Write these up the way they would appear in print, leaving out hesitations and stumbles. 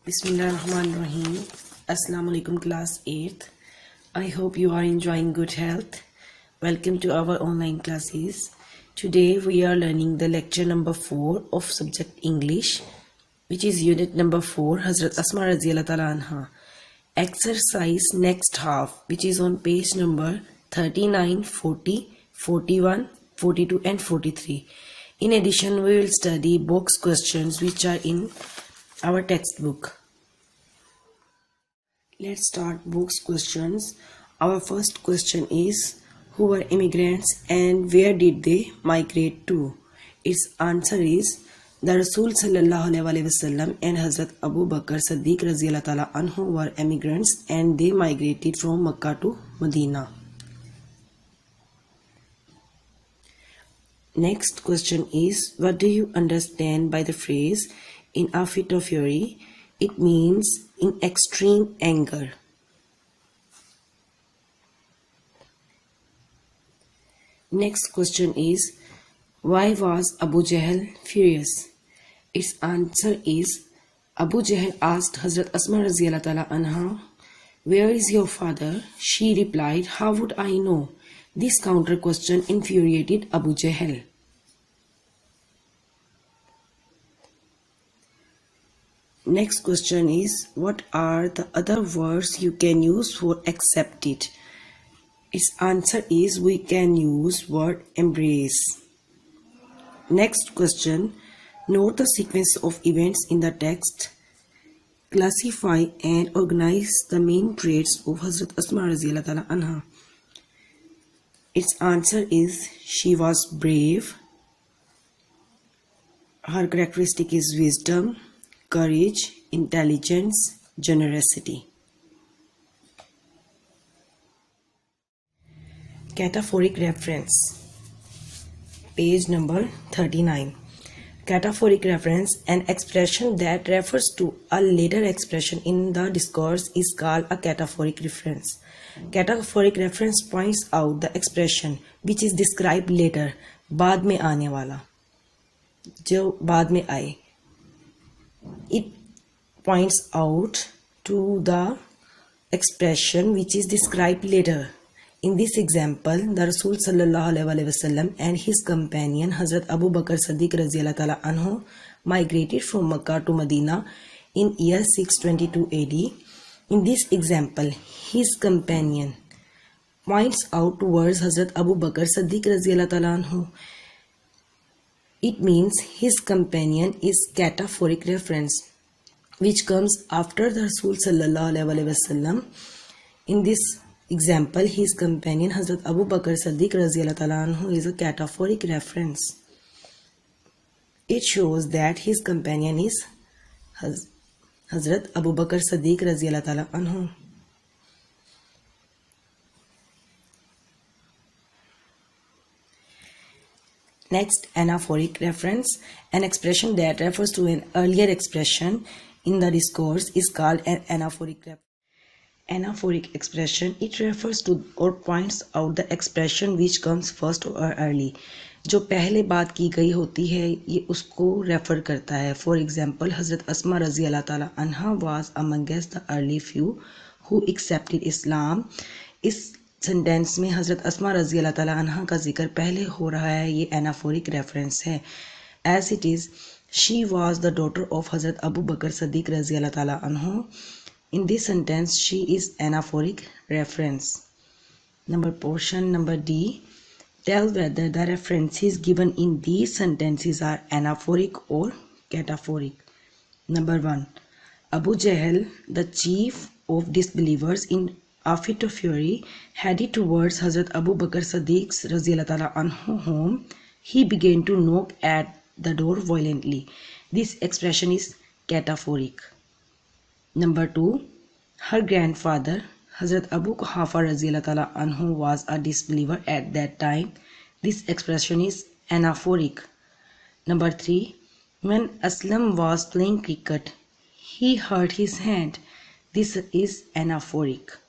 Bismillahirrahmanirrahim. Assalamu alaikum class 8th. I hope you are enjoying good health. Welcome to our online classes. Today we are learning the lecture number 4 of subject English, which is unit number 4, Hazrat Asma Radhiyallahu Ta'ala Anha. Exercise next half, which is on page number 39, 40, 41, 42 and 43. In addition, we will study box questions which are in our textbook. Let's start books questions. Our first question is, who were immigrants and where did they migrate to? Its answer is, the Rasul sallallahu alaihi wasallam and Hazrat Abu Bakr Siddiq radhiyallahu ta'ala anhu were immigrants and they migrated from Makkah to Medina. Next question is, what do you understand by the phrase in a fit of fury? It means in extreme anger. Next question is, why was Abu Jahl furious? Its answer is, Abu Jahl asked Hazrat Asma radhiyallahu ta'ala anha, where is your father? She replied, how would I know? This counter question infuriated Abu Jahl. Next question is, what are the other words you can use for accept it? Its answer is, we can use word embrace. Next question, note the sequence of events in the text. Classify and organize the main traits of Hazrat Asma radhiyallahu ta'ala anha. Its answer is, she was brave. Her characteristic is wisdom, courage, intelligence, generosity. Cataphoric reference. Page number 39. Cataphoric reference, an expression that refers to a later expression in the discourse, is called a cataphoric reference. Cataphoric reference points out the expression which is described later, बाद में आने वाला, जो बाद में आए. It points out to the expression which is described later. In this example, the Rasul sallallahu alaihi wasallam and his companion Hazrat Abu Bakr Siddiq radhiyallahu ta'ala anhu migrated from Makkah to Medina in year 622 AD. In this example, his companion points out towards Hazrat Abu Bakr Siddiq radhiyallahu ta'ala anhu. It means his companion is cataphoric reference, which comes after the Rasul sallallahu alaihi wasallam. In this example, his companion Hazrat Abu Bakr Siddiq radhiyallahu ta'ala anhu is a cataphoric reference. It shows that his companion is Hazrat Abu Bakr Siddiq radhiyallahu ta'ala anhu. Next, anaphoric reference. An expression that refers to an earlier expression in the discourse is called an anaphoric reference. Anaphoric expression, it refers to or points out the expression which comes first or early. जो पहले बात की गई होती है ये उसको refer करता है. For example, Hazrat Asma radhiyallahu ta'ala anha was amongst the early few who accepted Islam. इस सेंटेंस में हज़रत अस्मा रज़ी अल्लाह ताला अन्हा का जिक्र पहले हो रहा है. ये एनाफोरिक रेफरेंस है. As it is, she was the daughter of हज़रत अबू बकर सदीक रज़ी अल्लाह ताला अन्हु. In this sentence, she is anaphoric reference. Portion number D. Tell whether the references given in these sentences are anaphoric or cataphoric. Number 1. Abu Jahl, the chief of disbelievers in a fit of fury, headed towards Hazrat Abu Bakr Siddiq radhiyallahu ta'ala anhu home. He began to knock at the door violently. This expression is cataphoric. Number 2. Her grandfather, Hazrat Abu Quhafa radhiyallahu ta'ala anhu, was a disbeliever at that time. This expression is anaphoric. Number 3. When Aslam was playing cricket, he hurt his hand. This is anaphoric.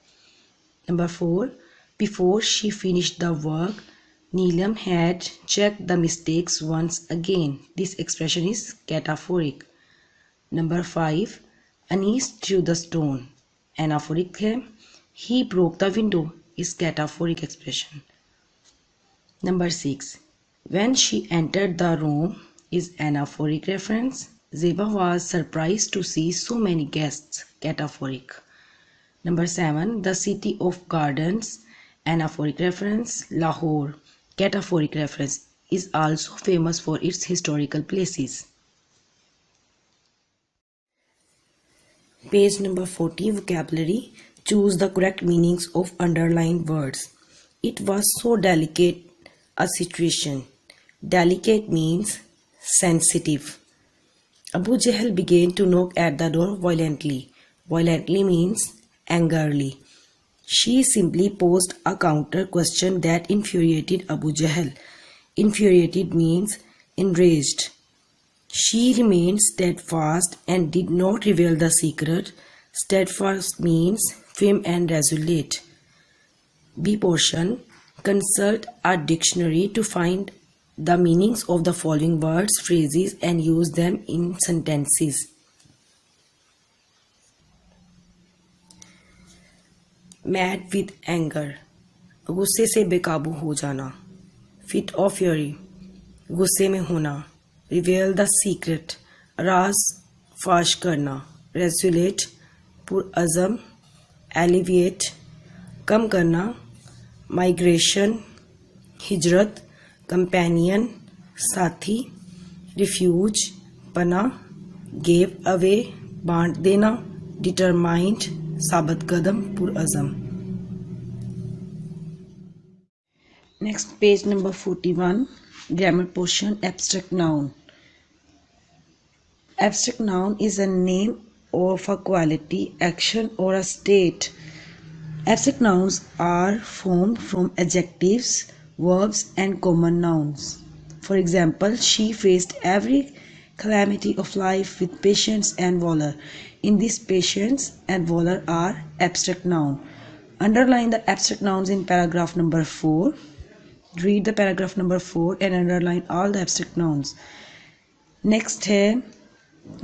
Number 4. Before she finished the work, Neelam had checked the mistakes once again. This expression is cataphoric. Number 5. Anis threw the stone, anaphoric है. He broke the window is cataphoric expression. Number 6. When she entered the room is anaphoric reference. Zeba was surprised to see so many guests, cataphoric. Number 7. The city of gardens, anaphoric reference. Lahore, cataphoric reference, is also famous for its historical places. Page number 40, vocabulary. Choose the correct meanings of underlined words. It was so delicate a situation. Delicate means sensitive. Abu Jahl began to knock at the door violently. Violently means angrily. She simply posed a counter question that infuriated Abu Jahl. Infuriated means enraged. She remained steadfast and did not reveal the secret. Steadfast means firm and resolute. B portion. Consult a dictionary to find the meanings of the following words, phrases, and use them in sentences. Mad with anger, गुस्से से बेकाबू हो जाना. Fit of fury, गुस्से में होना. Reveal the secret, राज फाश करना. Resolute, पुरअज़म. Alleviate, कम करना. Migration, हिजरत. Companion, साथी. Refuge, पना. Gave away, बांट देना. Determined, साबित कदम, पुरअज़म. Next, page number 41, grammar portion, abstract noun. Abstract noun is a name of a quality, action, or a state. Abstract nouns are formed from adjectives, verbs, and common nouns. For example, she faced every calamity of life with patience and valor. In this, patience and valor are abstract noun. Underline the abstract nouns in paragraph number 4. Read the paragraph number 4 and underline all the abstract nouns. Next है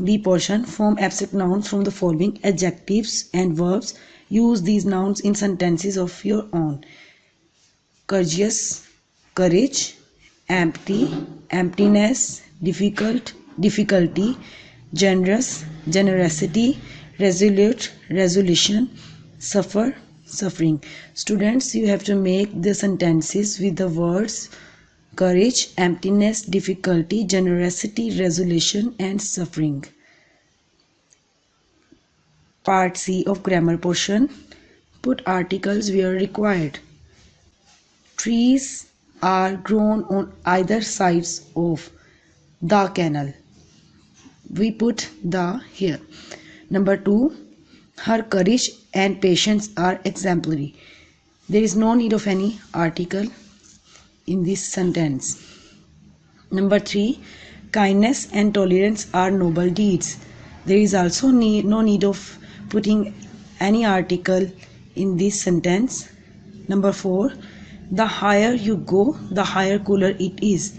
B portion. Form abstract nouns from the following adjectives and verbs. Use these nouns in sentences of your own. Courteous, courage. Empty, emptiness. Difficult, difficulty. Generous, generosity. Resolute, resolution. Suffer, suffering. Students, you have to make the sentences with the words courage, emptiness, difficulty, generosity, resolution, and suffering. Part C of grammar portion. Put articles where required. Trees are grown on either sides of the canal. We put the here. Number 2. Her courage and patience are exemplary. There is no need of any article in this sentence. Number 3. Kindness and tolerance are noble deeds. There is also no need of putting any article in this sentence. Number 4. The higher you go, the higher cooler it is.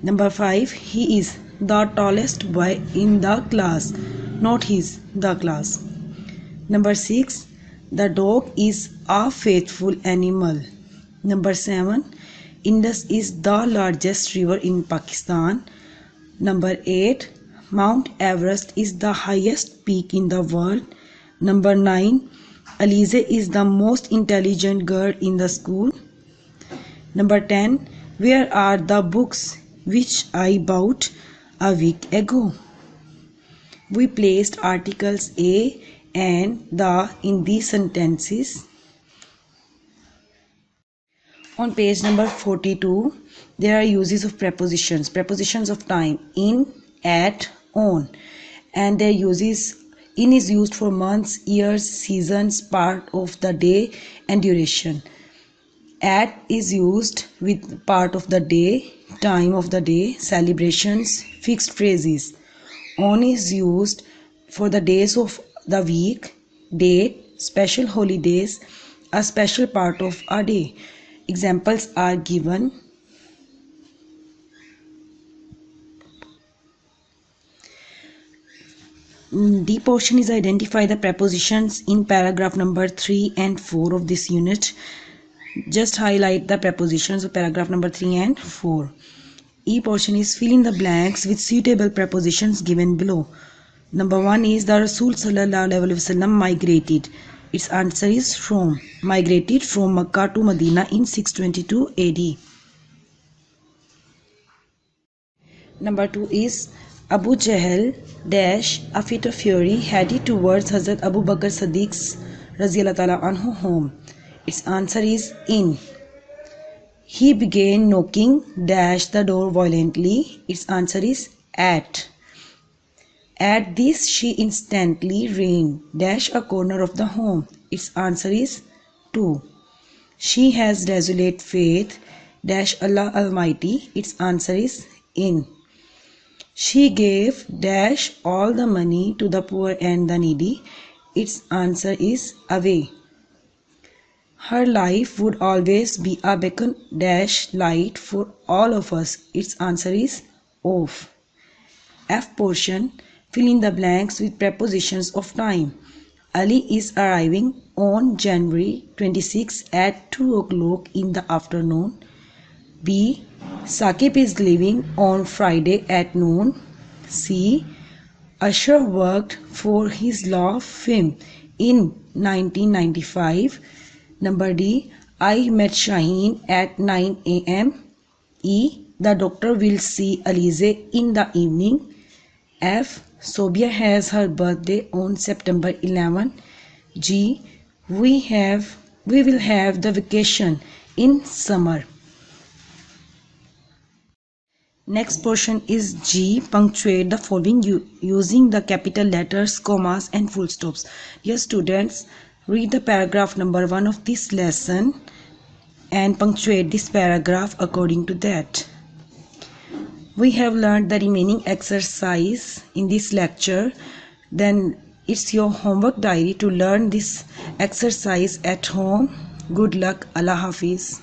Number 5. He is the tallest boy in the class, not his, the class. Number 6. The dog is a faithful animal. Number 7. Indus is the largest river in Pakistan. Number 8. Mount Everest is the highest peak in the world. Number 9. Alize is the most intelligent girl in the school. Number 10. Where are the books which I bought a week ago? We placed articles a and the in these sentences. On page number 42, there are uses of prepositions. Prepositions of time: in, at, on. And their uses: in is used for months, years, seasons, part of the day, and duration. At is used with part of the day, time of the day, celebrations, fixed phrases. On is used for the days of the week, date, special holidays, a special part of a day. Examples are given. D portion is identify the prepositions in paragraph number 3 and 4 of this unit. Just highlight the prepositions of paragraph number 3 and 4. E portion is fill in the blanks with suitable prepositions given below. Number 1 is the Rasul Sallallahu Alaihi Wasallam migrated. Its answer is migrated from Makkah to Medina in 622 AD. Number 2 is Abu Jahl dash a fit of fury headed towards Hazrat Abu Bakr Siddiq's Raziyallahu Ta'ala anhu home. Its answer is in. He began knocking dash the door violently. Its answer is at. At this she instantly ran dash a corner of the home. Its answer is to. She has resolute faith dash Allah Almighty. Its answer is in. She gave dash all the money to the poor and the needy. Its answer is away. Her life would always be a beacon dash light for all of us. Its answer is off. F portion, fill in the blanks with prepositions of time. Ali is arriving on January 26 at 2 o'clock in the afternoon. B. Saqib is leaving on Friday at noon. C. Usher worked for his law firm in 1995. Number D. I met Shaheen at 9 a.m. E. The doctor will see Alize in the evening. F. Sobia has her birthday on September 11. G. We will have the vacation in summer. Next portion is G. Punctuate the following using the capital letters, commas and full stops. Dear students, read the paragraph number 1 of this lesson and punctuate this paragraph according to that. We have learned the remaining exercise in this lecture. Then it's your homework diary to learn this exercise at home. Good luck. Allah Hafiz.